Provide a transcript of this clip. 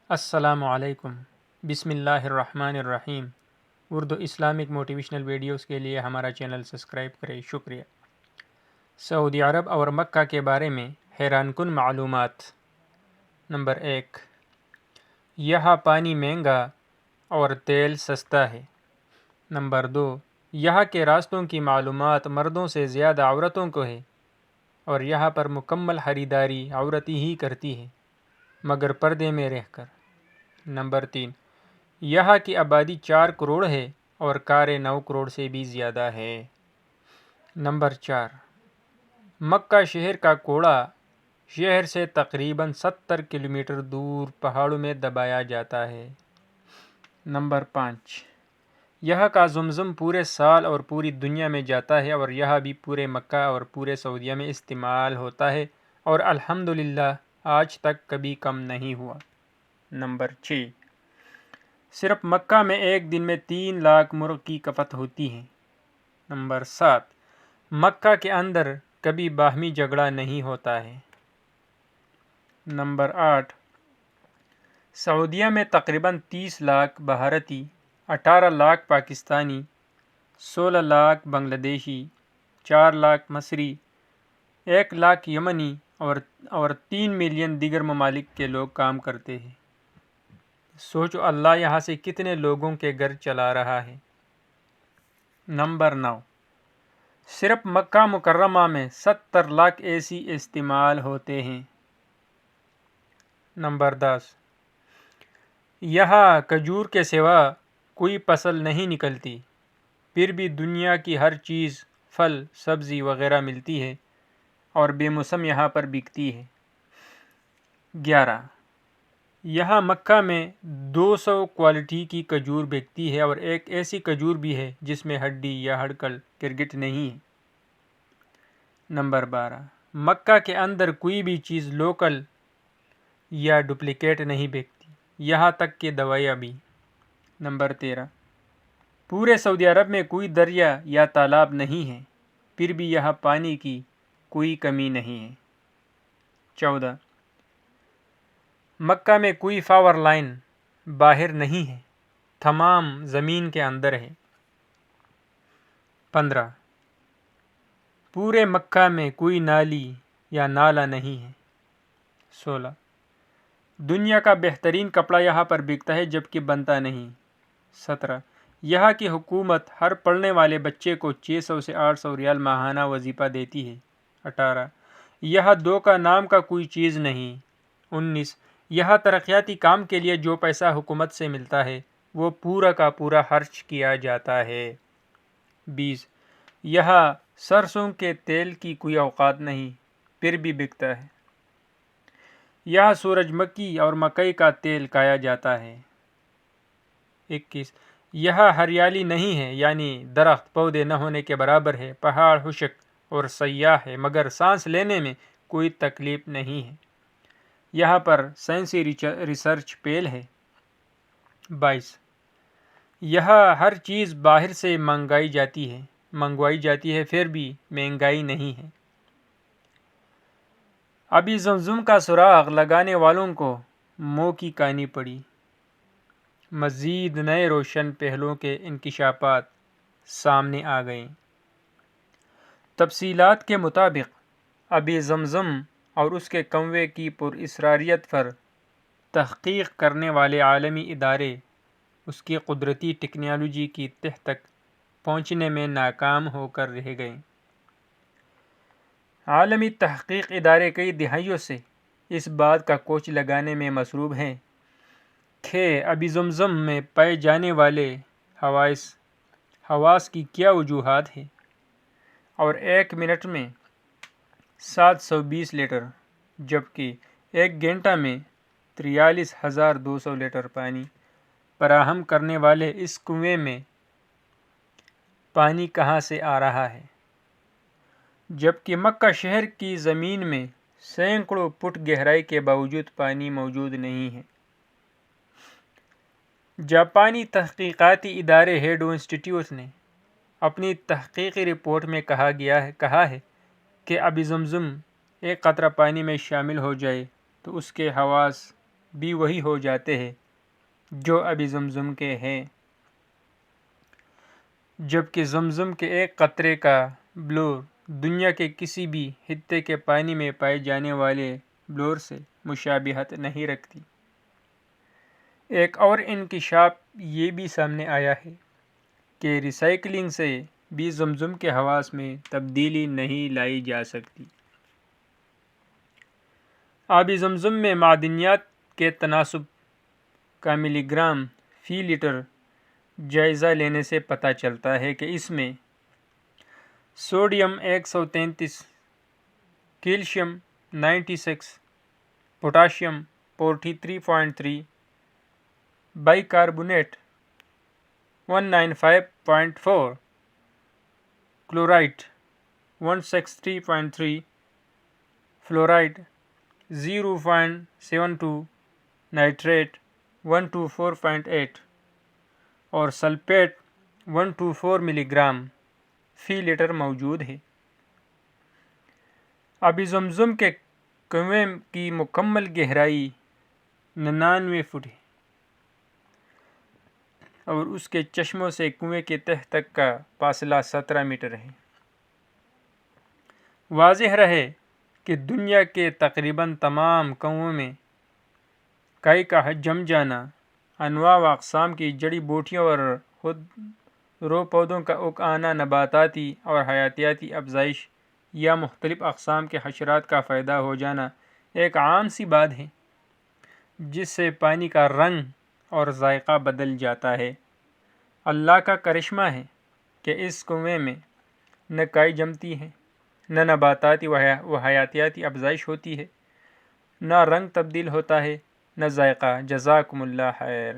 السلام علیکم۔ بسم اللہ الرحمن الرحیم۔ اردو اسلامک موٹیویشنل ویڈیوز کے لیے ہمارا چینل سبسکرائب کریں، شکریہ۔ سعودی عرب اور مکہ کے بارے میں حیران کن معلومات۔ نمبر 1، یہاں پانی مہنگا اور تیل سستا ہے۔ نمبر 2، یہاں کے راستوں کی معلومات مردوں سے زیادہ عورتوں کو ہے اور یہاں پر مکمل خریداری عورتیں ہی کرتی ہے، مگر پردے میں رہ کر۔ نمبر 3، یہاں کی آبادی 4 کروڑ ہے اور کاریں 9 کروڑ سے بھی زیادہ ہے۔ نمبر 4، مکہ شہر کا کوڑا شہر سے تقریباً 70 کلومیٹر دور پہاڑوں میں دبایا جاتا ہے۔ نمبر 5، یہاں کا زمزم پورے سال اور پوری دنیا میں جاتا ہے اور یہاں بھی پورے مکہ اور پورے سعودیہ میں استعمال ہوتا ہے اور الحمدللہ آج تک کبھی کم نہیں ہوا۔ نمبر 6، صرف مکہ میں ایک دن میں 3 لاکھ مرغ کی کھپت ہوتی ہے۔ نمبر 7، مکہ کے اندر کبھی باہمی جھگڑا نہیں ہوتا ہے۔ نمبر 8، سعودیہ میں تقریباً 30 لاکھ بھارتی، 18 لاکھ پاکستانی، 16 لاکھ بنگلہ دیشی، 4 لاکھ مصری، 1 لاکھ یمنی اور 3 ملین دیگر ممالک کے لوگ کام کرتے ہیں۔ سوچو اللہ یہاں سے کتنے لوگوں کے گھر چلا رہا ہے۔ نمبر 9، صرف مکہ مکرمہ میں 70 لاکھ اے سی استعمال ہوتے ہیں۔ نمبر 10، یہاں کھجور کے سوا کوئی فصل نہیں نکلتی، پھر بھی دنیا کی ہر چیز، پھل، سبزی وغیرہ ملتی ہے اور بے موسم یہاں پر بکتی ہے۔ 11، یہاں مکہ میں 200 کوالٹی کی کھجور بکتی ہے اور ایک ایسی کھجور بھی ہے جس میں ہڈی یا ہڑکل گرگٹ نہیں ہے۔ نمبر 12، مکہ کے اندر کوئی بھی چیز لوکل یا ڈپلیکیٹ نہیں بکتی، یہاں تک کہ دوائیاں بھی۔ نمبر 13، پورے سعودی عرب میں کوئی دریا یا تالاب نہیں ہے، پھر بھی یہاں پانی کی کوئی کمی نہیں ہے۔ 14، مکہ میں کوئی پاور لائن باہر نہیں ہے، تمام زمین کے اندر ہے۔ 15، پورے مکہ میں کوئی نالی یا نالہ نہیں ہے۔ 16، دنیا کا بہترین کپڑا یہاں پر بکتا ہے جبکہ بنتا نہیں۔ 17، یہاں کی حکومت ہر پڑھنے والے بچے کو 600 سے 800 ریال ماہانہ وظیفہ دیتی ہے۔ 18، یہاں دھوکہ نام کا کوئی چیز نہیں۔ 19، یہاں ترقیاتی کام کے لیے جو پیسہ حکومت سے ملتا ہے وہ پورا کا پورا خرچ کیا جاتا ہے۔ 20، یہاں سرسوں کے تیل کی کوئی اوقات نہیں، پھر بھی بکتا ہے۔ یہاں سورج مکھی اور مکئی کا تیل کھایا جاتا ہے۔ 21، یہاں ہریالی نہیں ہے، یعنی درخت پودے نہ ہونے کے برابر ہے، پہاڑ خشک اور سیاہ ہے مگر سانس لینے میں کوئی تکلیف نہیں ہے، یہاں پر سائنسی ریسرچ فیل ہے۔ 22، یہاں ہر چیز باہر سے منگوائی جاتی ہے پھر بھی مہنگائی نہیں ہے۔ ابھی زمزم کا سراغ لگانے والوں کو منہ کی کہانی پڑی۔ مزید نئے روشن پہلوؤں کے انکشافات سامنے آ گئے۔ تفصیلات کے مطابق ابھی زمزم اور اس کے کنویں کی پراسراریت پر تحقیق کرنے والے عالمی ادارے اس کی قدرتی ٹیکنالوجی کی تہ تک پہنچنے میں ناکام ہو کر رہ گئے۔ عالمی تحقیق ادارے کئی دہائیوں سے اس بات کا کوچ لگانے میں مصروف ہیں کہ ابھی زمزم میں پائے جانے والے خواص کی کیا وجوہات ہیں، اور 1 منٹ میں 720 لیٹر جبکہ 1 گھنٹہ میں 43,200 لیٹر پانی فراہم کرنے والے اس کنویں میں پانی کہاں سے آ رہا ہے، جبکہ مکہ شہر کی زمین میں سینکڑوں فٹ گہرائی کے باوجود پانی موجود نہیں ہے۔ جاپانی تحقیقاتی ادارے ہیڈو انسٹی ٹیوٹ نے اپنی تحقیقی رپورٹ میں کہا ہے کہ ابھی زمزم ایک قطرہ پانی میں شامل ہو جائے تو اس کے خواص بھی وہی ہو جاتے ہیں جو ابھی زمزم کے ہیں، جبکہ زمزم کے ایک قطرے کا بلور دنیا کے کسی بھی خطے کے پانی میں پائے جانے والے بلور سے مشابہت نہیں رکھتی۔ ایک اور انکشاف یہ بھی سامنے آیا ہے کہ ریسائکلنگ سے بھی زمزم کے خواص میں تبدیلی نہیں لائی جا سکتی۔ آبی زمزم میں معدنیات کے تناسب کا ملی گرام فی لیٹر جائزہ لینے سے پتہ چلتا ہے کہ اس میں sodium 133، calcium 96، potassium 43.3، by carbonate 195.4، chloride 163.3، fluoride 0.72، nitrate 124.8 اور سلفیٹ 124 ملی گرام فی لیٹر موجود ہے۔ آبی زمزم کے کنویں کی مکمل گہرائی 99 فٹ ہے اور اس کے چشموں سے کنویں کے تہ تک کا فاصلہ 17 میٹر ہے۔ واضح رہے کہ دنیا کے تقریباً تمام کنووں میں کائی کا جم جانا، انواع و اقسام کی جڑی بوٹیوں اور خود رو پودوں کا اگانا، نباتاتی اور حیاتیاتی افزائش یا مختلف اقسام کے حشرات کا پیدا ہو جانا ایک عام سی بات ہے، جس سے پانی کا رنگ اور ذائقہ بدل جاتا ہے۔ اللہ کا کرشمہ ہے کہ اس کنویں میں نہ کائی جمتی ہے، نہ نباتاتی و حیاتیاتی افزائش ہوتی ہے، نہ رنگ تبدیل ہوتا ہے، نہ ذائقہ۔ جزاکم اللہ خیر۔